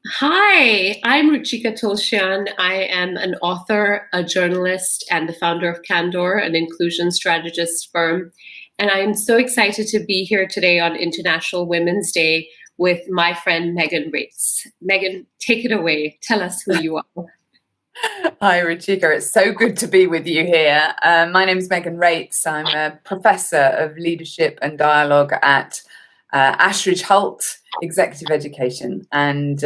Hi, I'm Ruchika Tulshyan. I am an author, a journalist, and the founder of Candour, an inclusion strategist firm. And I'm so excited to be here today on International Women's Day with my friend Megan Reitz. Megan, take it away. Tell us who you are. Hi, Ruchika. It's so good to be with you here. My name is Megan Reitz. I'm a professor of leadership and dialogue at Ashridge Executive Education, and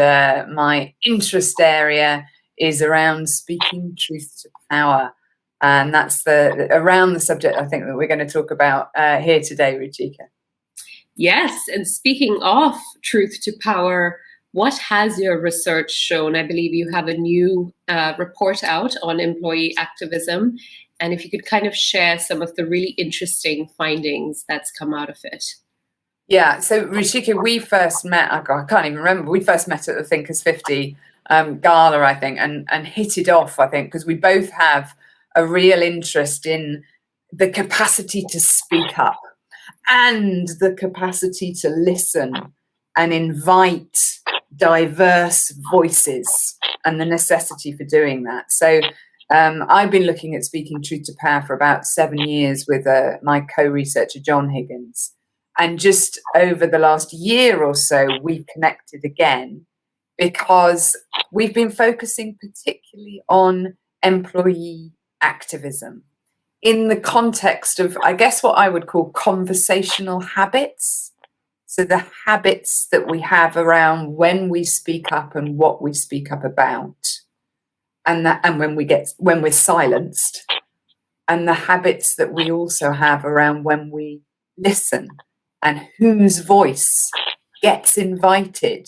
my interest area is around speaking truth to power, and that's around the subject I think that we're going to talk about here today, Ruchika. Yes, and speaking of truth to power, what has your research shown? I believe you have a new report out on employee activism. And if you could kind of share some of the really interesting findings that's come out of it. Yeah, so Ruchika, we first met, I can't even remember, we first met at the Thinkers50 Gala, I think, and hit it off, I think, because we both have a real interest in the capacity to speak up and the capacity to listen and invite diverse voices and the necessity for doing that. So I've been looking at speaking truth to power for about 7 years with my co-researcher, John Higgins. And just over the last year or so, we've connected again because we've been focusing particularly on employee activism in the context of, I guess, what I would call conversational habits. So the habits that we have around when we speak up and what we speak up about, and when we're silenced, and the habits that we also have around when we listen and whose voice gets invited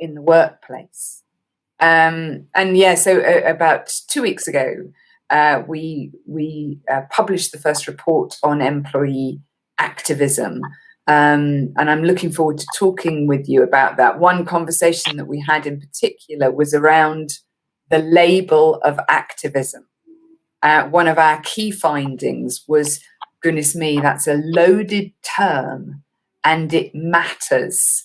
in the workplace. So about 2 weeks ago, we published the first report on employee activism. And I'm looking forward to talking with you about that. One conversation that we had in particular was around the label of activism. One of our key findings was, goodness me, that's a loaded term and it matters.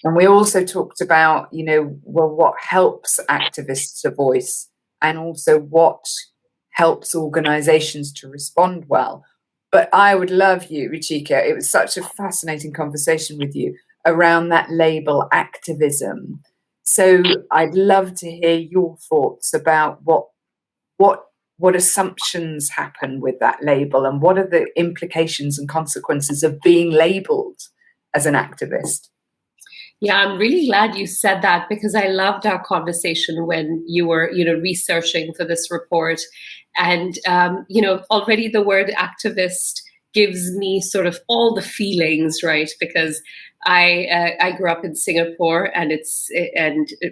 And we also talked about, what helps activists to voice and also what helps organizations to respond well. But I would love you, Ruchika. It was such a fascinating conversation with you around that label activism. So I'd love to hear your thoughts about what assumptions happen with that label and what are the implications and consequences of being labeled as an activist. Yeah, I'm really glad you said that because I loved our conversation when you were, researching for this report. And, already the word activist gives me sort of all the feelings, right? Because I grew up in Singapore, and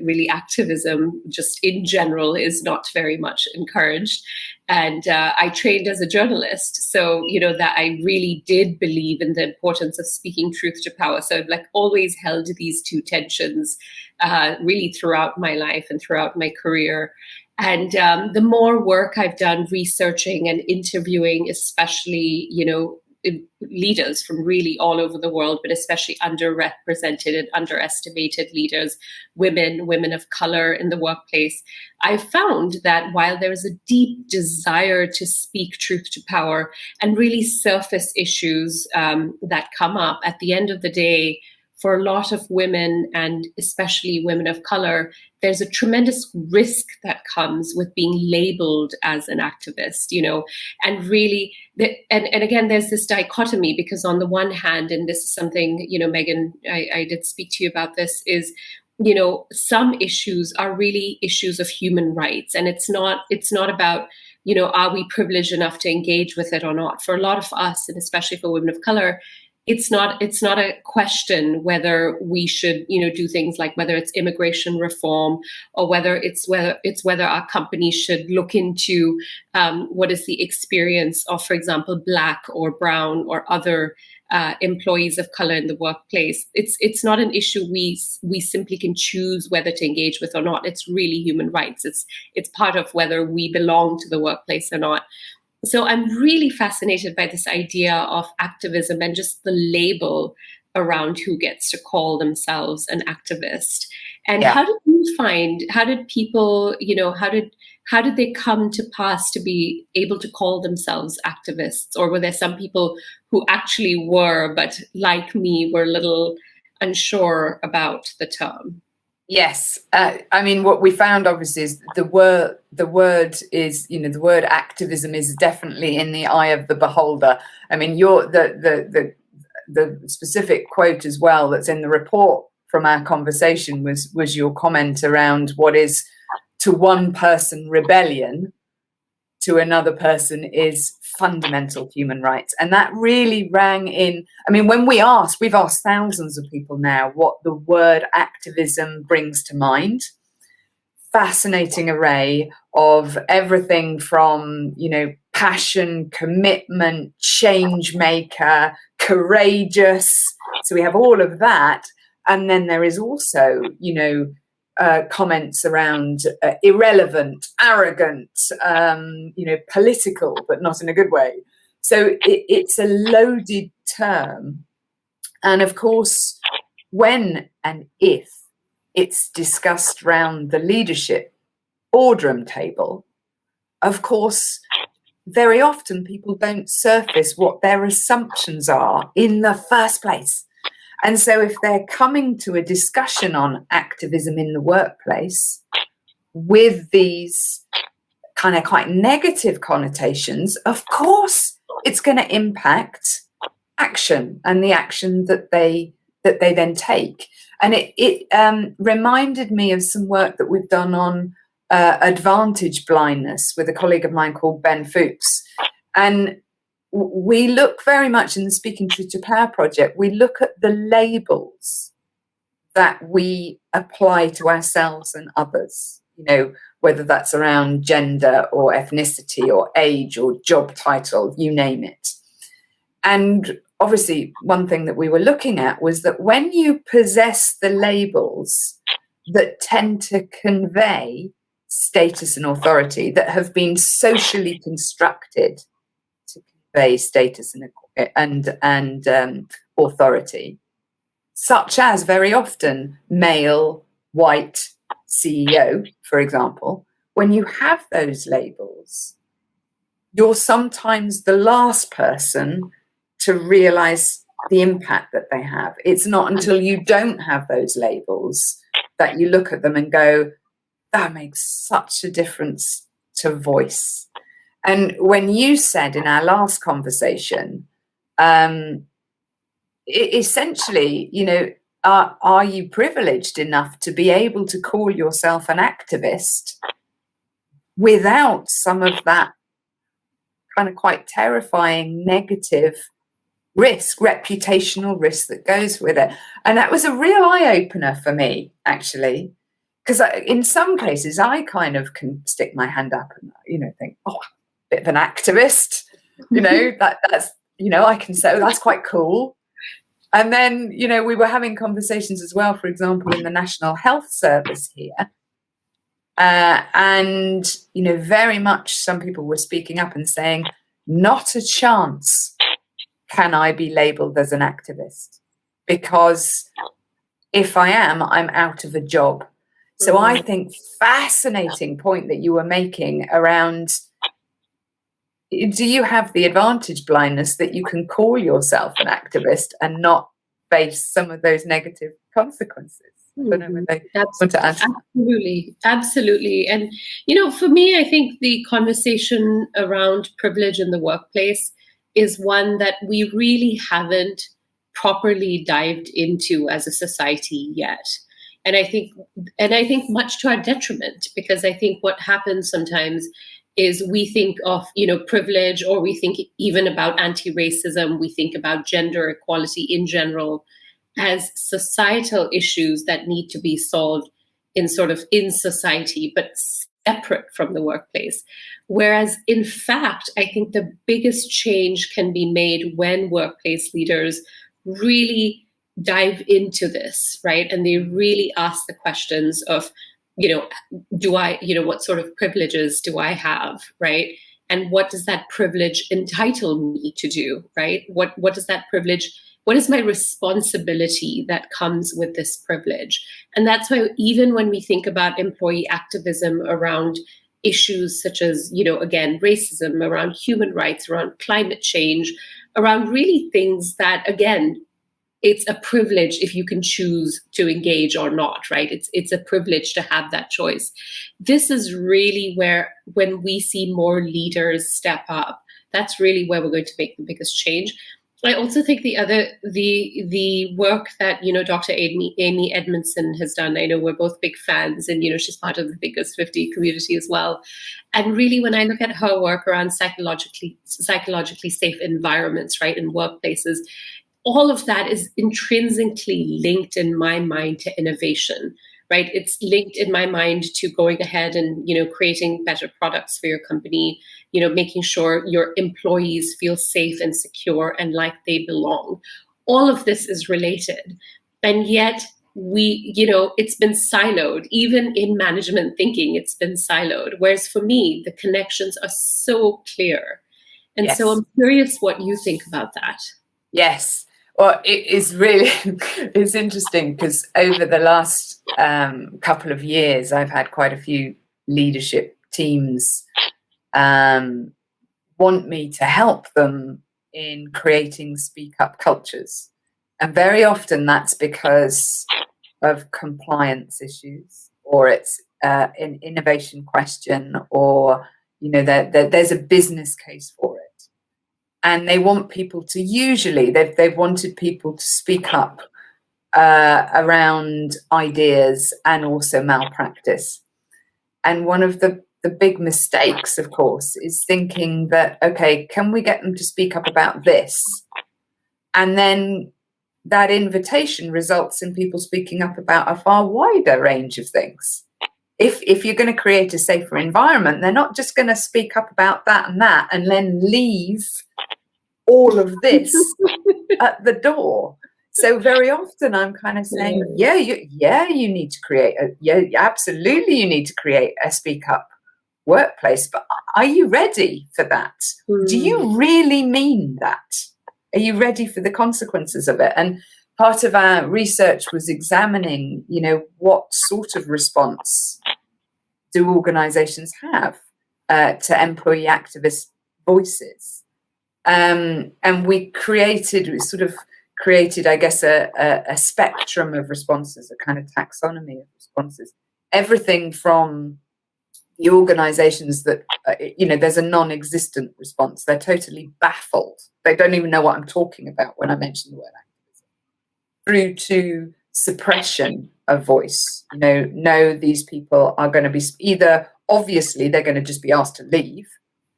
really activism just in general is not very much encouraged. And I trained as a journalist, so that I really did believe in the importance of speaking truth to power. So I've always held these two tensions really throughout my life and throughout my career. And the more work I've done researching and interviewing, especially, leaders from really all over the world, but especially underrepresented and underestimated leaders, women of color in the workplace, I found that while there is a deep desire to speak truth to power and really surface issues that come up, at the end of the day, for a lot of women, and especially women of color, there's a tremendous risk that comes with being labeled as an activist, and really, and again, there's this dichotomy because on the one hand, and this is something, Megan, I did speak to you about this, is, some issues are really issues of human rights, and it's not about, are we privileged enough to engage with it or not? For a lot of us, and especially for women of color, it's not a question whether we should, do things like whether it's immigration reform or whether our companies should look into what is the experience of, for example, Black or brown or other employees of color in the workplace. It's not an issue we simply can choose whether to engage with or not. It's really human rights. It's part of whether we belong to the workplace or not. So I'm really fascinated by this idea of activism and just the label around who gets to call themselves an activist. And Yeah. how did people, how did they come to pass to be able to call themselves activists? Or were there some people who actually were, but like me, were a little unsure about the term? Yes, I mean, what we found obviously is the word is, the word activism is definitely in the eye of the beholder. I mean, the specific quote as well that's in the report from our conversation was your comment around what is to one person rebellion, to another person is fundamental human rights. And that really rang in. I mean, when we've asked thousands of people now what the word activism brings to mind. Fascinating array of everything from, passion, commitment, change maker, courageous. So we have all of that. And then there is also, comments around irrelevant, arrogant, political, but not in a good way. So it's a loaded term. And of course, when and if it's discussed around the leadership boardroom table, of course, very often people don't surface what their assumptions are in the first place. And so if they're coming to a discussion on activism in the workplace with these kind of quite negative connotations, of course, it's going to impact action and the action that they then take. And it reminded me of some work that we've done on advantage blindness with a colleague of mine called Ben Fuchs. And we look very much in the Speaking Truth to Power project, we look at the labels that we apply to ourselves and others, whether that's around gender or ethnicity or age or job title, you name it. And obviously, one thing that we were looking at was that when you possess the labels that tend to convey status and authority, that have been socially constructed to convey status and authority, such as very often male, white, CEO, for example, when you have those labels, you're sometimes the last person to realize the impact that they have. It's not until you don't have those labels that you look at them and go, that makes such a difference to voice. And when you said in our last conversation, essentially, are you privileged enough to be able to call yourself an activist without some of that kind of quite terrifying negative risk, reputational risk that goes with it? And that was a real eye-opener for me, actually, because in some cases I kind of can stick my hand up and, think, oh, a bit of an activist, that's, I can say, that's quite cool. And then, we were having conversations as well, for example, in the National Health Service here. And, very much some people were speaking up and saying, not a chance can I be labelled as an activist, because if I am, I'm out of a job. So I think fascinating point that you were making around, do you have the advantage blindness that you can call yourself an activist and not face some of those negative consequences? I don't know whether they want to answer. Absolutely. And, for me, I think the conversation around privilege in the workplace is one that we really haven't properly dived into as a society yet. And I think much to our detriment, because I think what happens sometimes is we think of, privilege, or we think even about anti-racism, we think about gender equality in general as societal issues that need to be solved in society, but separate from the workplace. Whereas in fact, I think the biggest change can be made when workplace leaders really dive into this, right? And they really ask the questions of, what sort of privileges do I have, right? And what does that privilege entitle me to do, right? What does that privilege what is my responsibility that comes with this privilege? And that's why even when we think about employee activism around issues such as, again, racism, around human rights, around climate change, around really things that, again, it's a privilege if you can choose to engage or not, right? It's a privilege to have that choice. This is really where, when we see more leaders step up, that's really where we're going to make the biggest change. I also think the work that Dr. Amy Edmondson has done. I know we're both big fans, and she's part of the Thinkers50 community as well. And really, when I look at her work around psychologically safe environments, right, in workplaces, all of that is intrinsically linked in my mind to innovation, right? It's linked in my mind to going ahead and, creating better products for your company, making sure your employees feel safe and secure and like they belong. All of this is related. And yet it's been siloed. Even in management thinking, it's been siloed. Whereas for me, the connections are so clear. And Yes. So I'm curious what you think about that. Yes. Well, it is really, it's interesting because over the last couple of years, I've had quite a few leadership teams want me to help them in creating speak up cultures. And very often that's because of compliance issues, or it's an innovation question, or, there's a business case for it. And they want people to, usually they've wanted people to speak up around ideas and also malpractice. And one of the big mistakes, of course, is thinking that, okay, can we get them to speak up about this? And then that invitation results in people speaking up about a far wider range of things. If you're going to create a safer environment, they're not just going to speak up about that and then leave all of this at the door. So very often I'm kind of saying, you need to create absolutely you need to create a speak up workplace, but are you ready for that? Do you really mean that? Are you ready for the consequences of it? And part of our research was examining, what sort of response do organizations have to employee activist voices? And we created, I guess, a spectrum of responses, a kind of taxonomy of responses. Everything from the organizations that, there's a non-existent response. They're totally baffled. They don't even know what I'm talking about when I mention the word activism. Through to suppression of voice. No, these people are going to be either, obviously, they're going to just be asked to leave,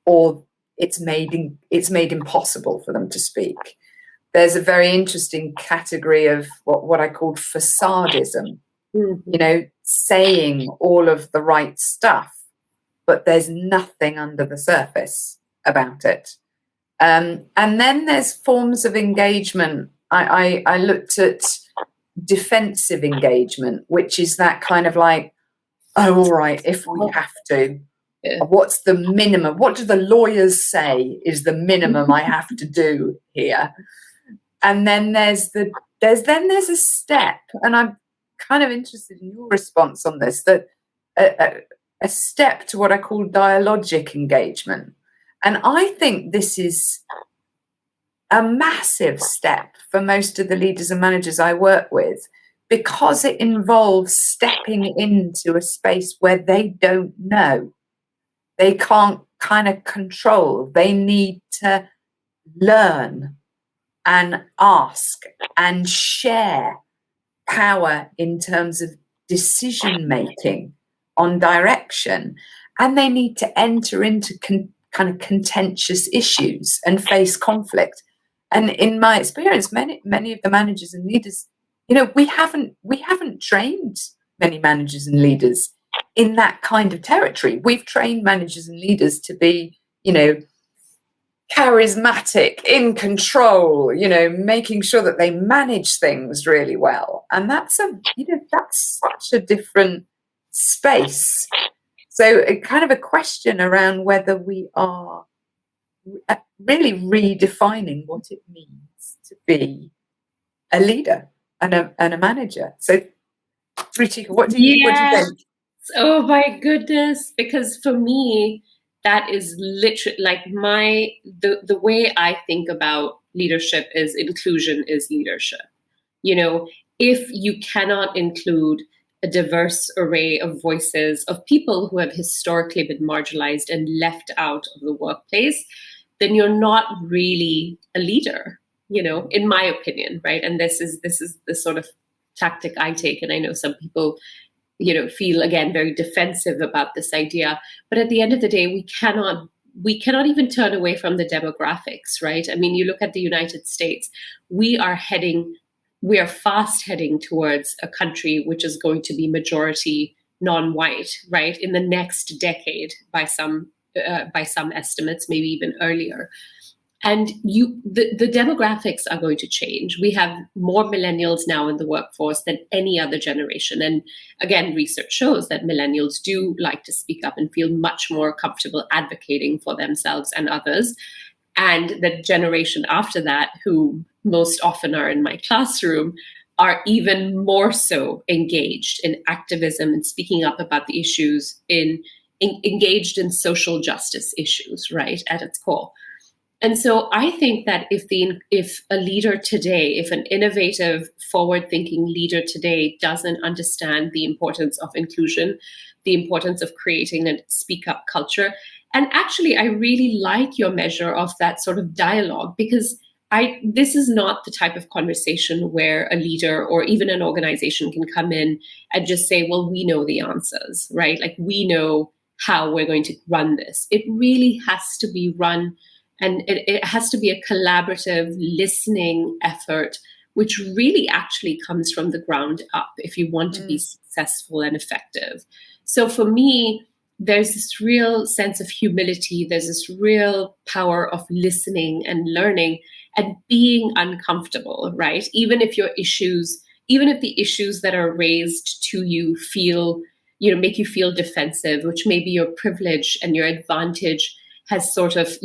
or it's made impossible for them to speak. There's a very interesting category of what I called facadism, saying all of the right stuff, but there's nothing under the surface about it. And then there's forms of engagement. I looked at defensive engagement, which is that kind of like, oh, all right, if we have to, what's the minimum? What do the lawyers say is the minimum I have to do here? And then there's a step, and I'm kind of interested in your response on this, that a step to what I call dialogic engagement. And I think this is a massive step for most of the leaders and managers I work with, because it involves stepping into a space where they don't know. They can't kind of control. They need to learn and ask and share power in terms of decision making on direction. And they need to enter into kind of contentious issues and face conflict. And in my experience, many of the managers and leaders, we haven't trained many managers and leaders in that kind of territory. We've trained managers and leaders to be, charismatic, in control, making sure that they manage things really well. And that's such a different space. So a kind of a question around whether we are really redefining what it means to be a leader and a manager. So, Ruchika, what do you think? Oh my goodness! Because for me, that is literally like the way I think about leadership is inclusion is leadership. If you cannot include a diverse array of voices of people who have historically been marginalized and left out of the workplace, then you're not really a leader, in my opinion, right? And this is the sort of tactic I take. And I know some people, feel, again, very defensive about this idea. But at the end of the day, we cannot even turn away from the demographics, right? I mean, you look at the United States, we are fast heading towards a country which is going to be majority non-white, right, in the next decade by some estimates, maybe even earlier. And the demographics are going to change. We have more millennials now in the workforce than any other generation. And again, research shows that millennials do like to speak up and feel much more comfortable advocating for themselves and others. And the generation after that, who most often are in my classroom, are even more so engaged in activism and speaking up about the issues, engaged in social justice issues, right, at its core. And so I think that if a leader today, if an innovative, forward-thinking leader today doesn't understand the importance of inclusion, the importance of creating a speak-up culture, and actually I really like your measure of that sort of dialogue, because this is not the type of conversation where a leader or even an organization can come in and just say, well, we know the answers, right? Like, we know how we're going to run this. It really has to be run, and it has to be a collaborative listening effort, which really actually comes from the ground up if you want to be successful and effective. So for me, there's this real sense of humility. There's this real power of listening and learning and being uncomfortable, right? Even if the issues that are raised to you make you feel defensive, which maybe your privilege and your advantage has sort of,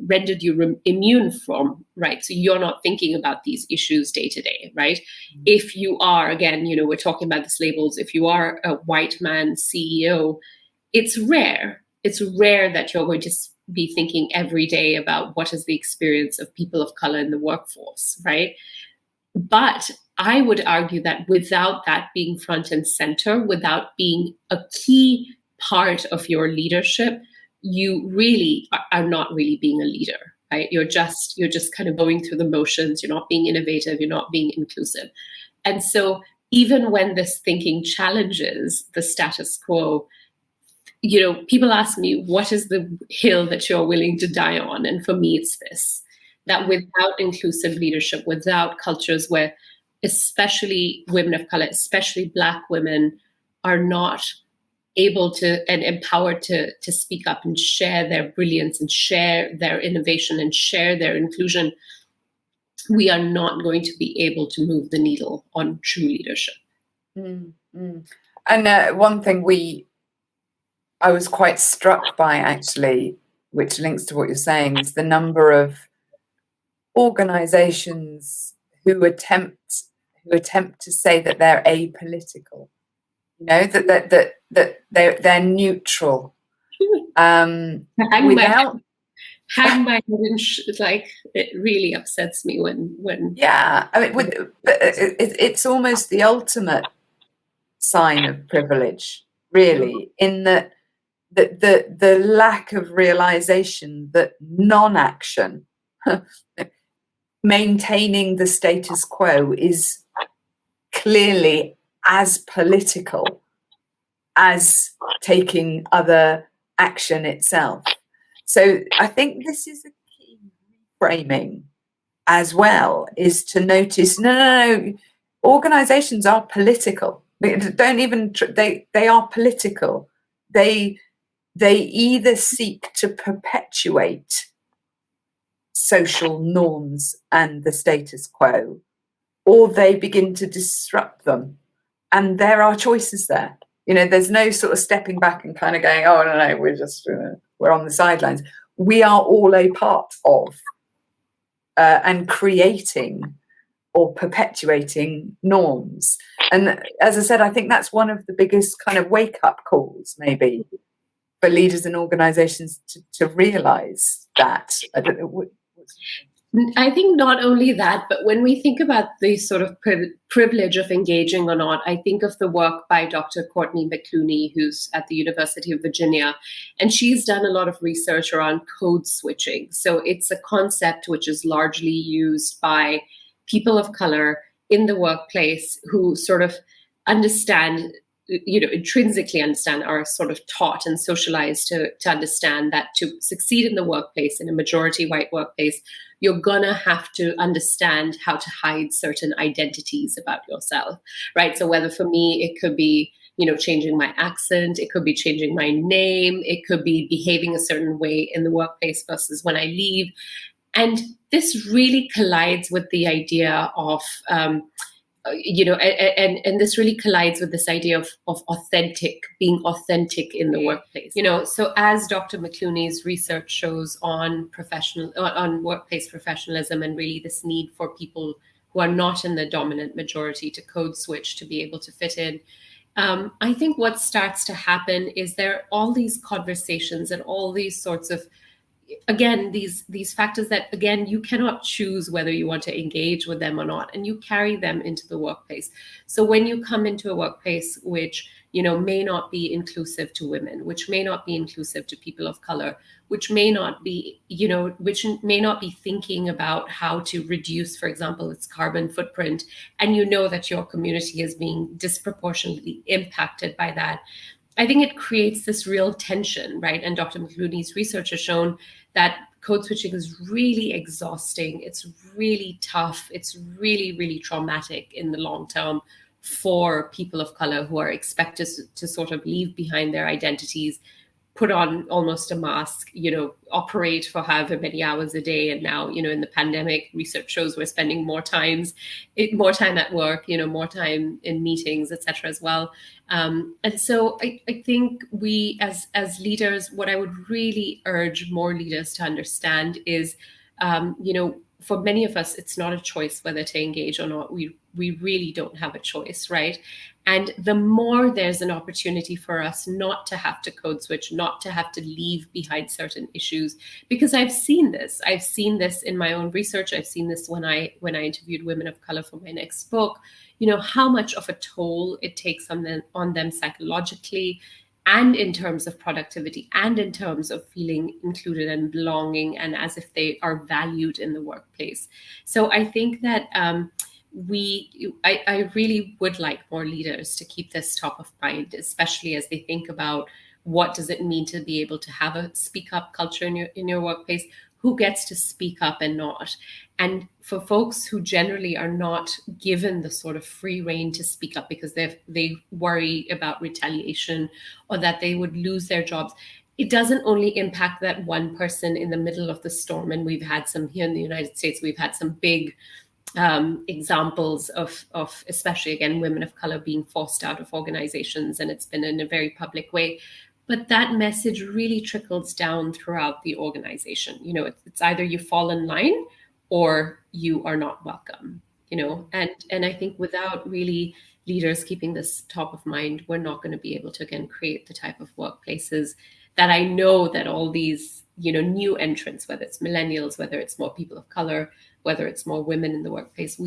rendered you immune from, right? So you're not thinking about these issues day to day, right? If you are, again, we're talking about these labels, if you are a white man CEO, it's rare that you're going to be thinking every day about what is the experience of people of color in the workforce, right? But I would argue that without that being front and center, without being a key part of your leadership, you really are not really being a leader, right? You're just kind of going through the motions. You're not being innovative. You're not being inclusive. And so even when this thinking challenges the status quo, people ask me, what is the hill that you're willing to die on? And for me, it's this, that without inclusive leadership, without cultures where especially women of color, especially Black women, are not able to and empowered to speak up and share their brilliance and share their innovation and share their inclusion, we are not going to be able to move the needle on true leadership. Mm-hmm. And one thing I was quite struck by, actually, which links to what you're saying, is the number of organizations who attempt to say that they're apolitical, that they're neutral. Hang my head in like, it really upsets me when yeah, I mean, it's almost the ultimate sign of privilege, really, in that the lack of realization that non-action, maintaining the status quo, is clearly as political as taking other action itself. So I think this is a key framing as well, is to notice, no, organizations are political. They are political. They either seek to perpetuate social norms and the status quo, or they begin to disrupt them. And there are choices there. There's no sort of stepping back and kind of going, oh, no, we're on the sidelines. We are all a part of and creating or perpetuating norms. And as I said, I think that's one of the biggest kind of wake-up calls, maybe, for leaders and organizations to realize that. I don't know I think not only that, but when we think about the sort of privilege of engaging or not, I think of the work by Dr. Courtney McClooney, who's at the University of Virginia, and she's done a lot of research around code switching. So it's a concept which is largely used by people of color in the workplace who sort of understand, intrinsically understand, are sort of taught and socialized to understand that to succeed in the workplace, in a majority white workplace, you're gonna have to understand how to hide certain identities about yourself, right? So whether for me, it could be, changing my accent, it could be changing my name, it could be behaving a certain way in the workplace versus when I leave. And this really collides with the idea of, and this really collides with this idea of being authentic in the workplace. So as Dr. McClooney's research shows on workplace professionalism, and really this need for people who are not in the dominant majority to code switch to be able to fit in, I think what starts to happen is there are all these conversations and all these sorts of, again, these factors that, again, you cannot choose whether you want to engage with them or not, and you carry them into the workplace. So when you come into a workplace which, may not be inclusive to women, which may not be inclusive to people of color, which may not be, thinking about how to reduce, for example, its carbon footprint, and that your community is being disproportionately impacted by that, I think it creates this real tension, right? And Dr. McClooney's research has shown that code switching is really exhausting. It's really tough. It's really, really traumatic in the long term for people of color who are expected to sort of leave behind their identities, put on almost a mask, operate for however many hours a day. And now, in the pandemic, research shows we're spending more time at work, more time in meetings, et cetera, as well. And so I think we, as leaders, what I would really urge more leaders to understand is, for many of us, it's not a choice whether to engage or not. We really don't have a choice, right? And the more there's an opportunity for us not to have to code switch, not to have to leave behind certain issues, because I've seen this in my own research. I've seen this when I interviewed women of color for my next book, how much of a toll it takes on them psychologically, and in terms of productivity, and in terms of feeling included and belonging, and as if they are valued in the workplace. So I think that I really would like more leaders to keep this top of mind, especially as they think about what does it mean to be able to have a speak up culture in your workplace, who gets to speak up and not. And for folks who generally are not given the sort of free rein to speak up because they worry about retaliation or that they would lose their jobs, it doesn't only impact that one person in the middle of the storm. And we've had some here in the United States, we've had some big examples of especially, again, women of color being forced out of organizations, and it's been in a very public way. But that message really trickles down throughout the organization. It's either you fall in line or you are not welcome, and I think without really leaders keeping this top of mind, we're not going to be able to, again, create the type of workplaces that I know that all these, new entrants, whether it's millennials, whether it's more people of color, whether it's more women in the workplace,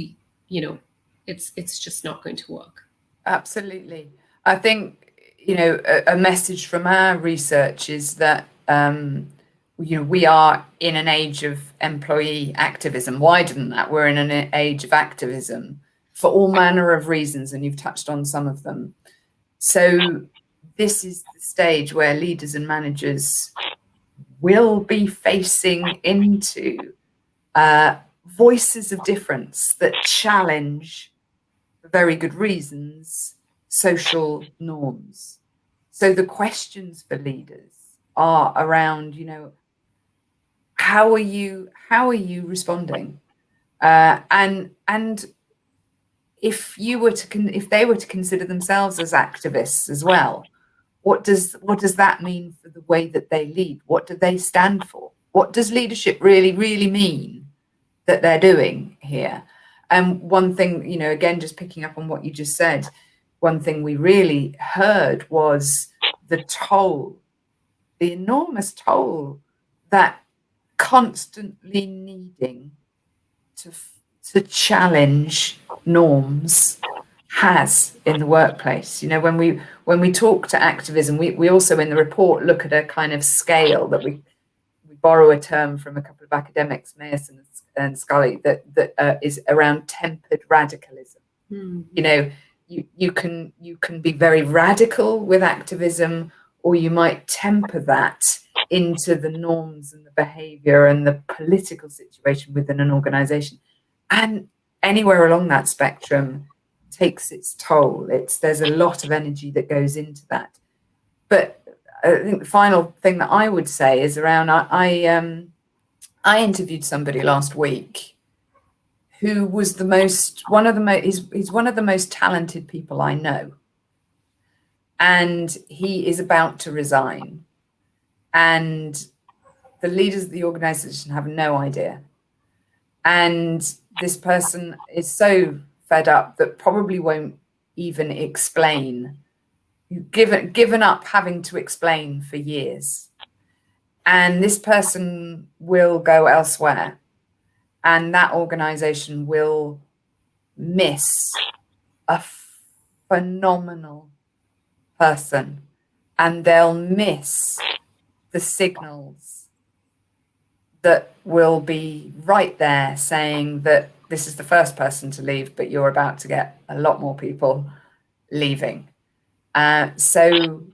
it's just not going to work. Absolutely. I think, a message from our research is that, we are in an age of employee activism. Wider than that, we're in an age of activism for all manner of reasons, and you've touched on some of them. So this is the stage where leaders and managers will be facing into voices of difference that challenge, for very good reasons, social norms. So the questions for leaders are around, how are you responding? And if they were to consider themselves as activists as well, what does that mean for the way that they lead? What do they stand for? What does leadership really, really mean that they're doing here? And one thing, you know, again, just picking up on what you just said, one thing we really heard was the toll, the enormous toll that constantly needing to challenge norms has in the workplace. You know, when we talk to activism, we also in the report look at a kind of scale that we borrow a term from a couple of academics, Mayerson and Scully, that is around tempered radicalism. Mm-hmm. You know, you can be very radical with activism, or you might temper that into the norms and the behavior and the political situation within an organization. And anywhere along that spectrum takes its toll. There's a lot of energy that goes into that. But I think the final thing that I would say is around, I interviewed somebody last week who was he's one of the most talented people I know. And he is about to resign. And the leaders of the organization have no idea. And this person is so fed up that probably won't even explain, given up having to explain for years. And this person will go elsewhere. And that organization will miss a phenomenal person. And they'll miss the signals that will be right there saying that this is the first person to leave, but you're about to get a lot more people leaving. So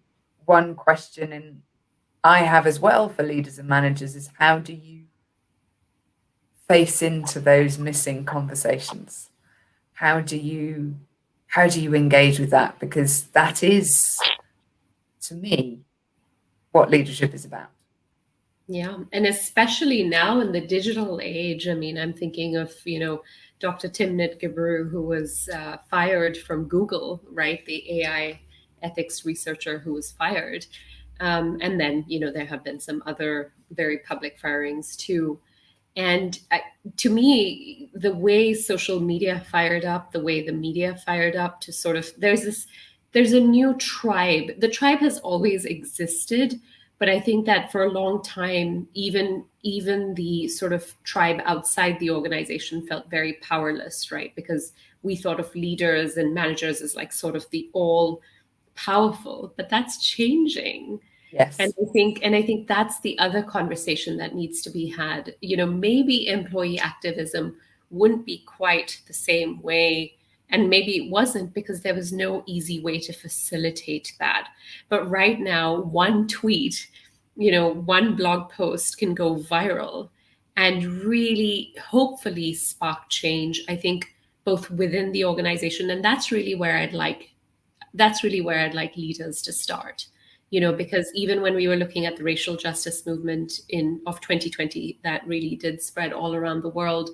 one question I have as well for leaders and managers is, how do you face into those missing conversations? How do you engage with that? Because that is, to me, what leadership is about. Yeah, and especially now in the digital age. I mean, I'm thinking of, you know, Dr. Timnit Gebru, who was fired from Google, right? The AI ethics researcher who was fired. And then, you know, there have been some other very public firings too. And to me, the way social media fired up, the way the media fired up to sort of, there's a new tribe. The tribe has always existed, but I think that for a long time, even the sort of tribe outside the organization felt very powerless, right? Because we thought of leaders and managers as like sort of the all powerful, but that's changing. Yes. And I think that's the other conversation that needs to be had. You know, maybe employee activism wouldn't be quite the same way. And maybe it wasn't because there was no easy way to facilitate that. But right now, one tweet, you know, one blog post can go viral and really, hopefully spark change, I think, both within the organization. And that's really where I'd like leaders to start. You know, because even when we were looking at the racial justice movement of 2020, that really did spread all around the world.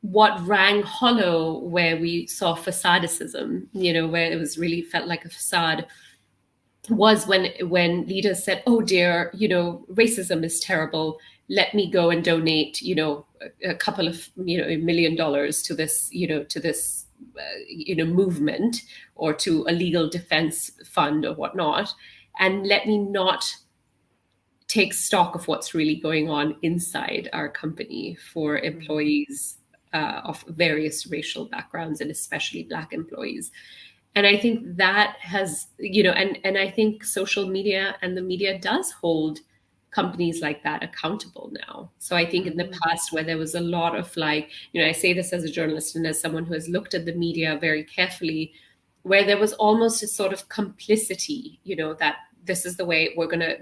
What rang hollow, where we saw facadicism, you know, where it was really felt like a facade, was when leaders said, "Oh dear, you know, racism is terrible. Let me go and donate, you know, a couple of, you know, $1 million to this, you know, movement, or to a legal defense fund or whatnot, and let me not take stock of what's really going on inside our company for employees of various racial backgrounds, and especially Black employees." And I think that has, you know, and I think social media and the media does hold companies like that accountable now. So I think in the past, where there was a lot of like, you know, I say this as a journalist and as someone who has looked at the media very carefully, where there was almost a sort of complicity, you know, that this is the way we're gonna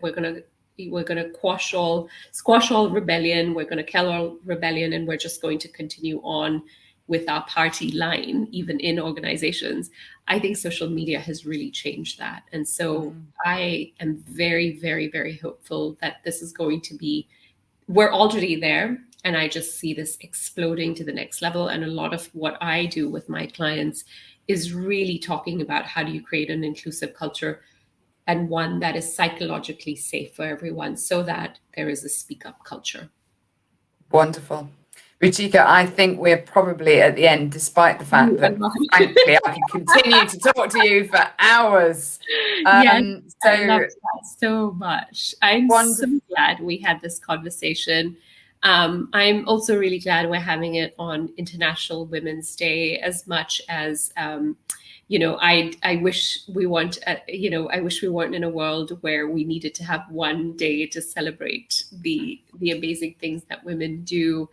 squash all rebellion, we're gonna kill all rebellion, and we're just going to continue on with our party line, even in organizations. I think social media has really changed that. And so I am very, very, very hopeful that this is going to be, we're already there. And I just see this exploding to the next level. And a lot of what I do with my clients is really talking about how do you create an inclusive culture, and one that is psychologically safe for everyone, so that there is a speak up culture. Wonderful. Ruchika, I think we're probably at the end, despite the fact that, frankly, I could continue to talk to you for hours. Yes, I love that so much. I'm wonderful. so glad we had this conversation. I'm also really glad we're having it on International Women's Day, as much as I wish we weren't. I wish we weren't in a world where we needed to have one day to celebrate the amazing things that women do.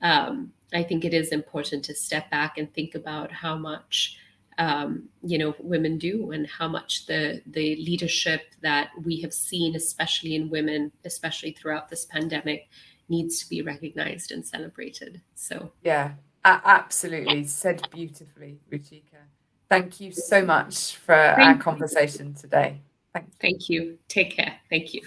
I think it is important to step back and think about how much women do, and how much the leadership that we have seen, especially in women, especially throughout this pandemic, needs to be recognized and celebrated. So yeah, absolutely, said beautifully, Ruchika. Thank you so much for our conversation today. Thank you. Take care. Thank you.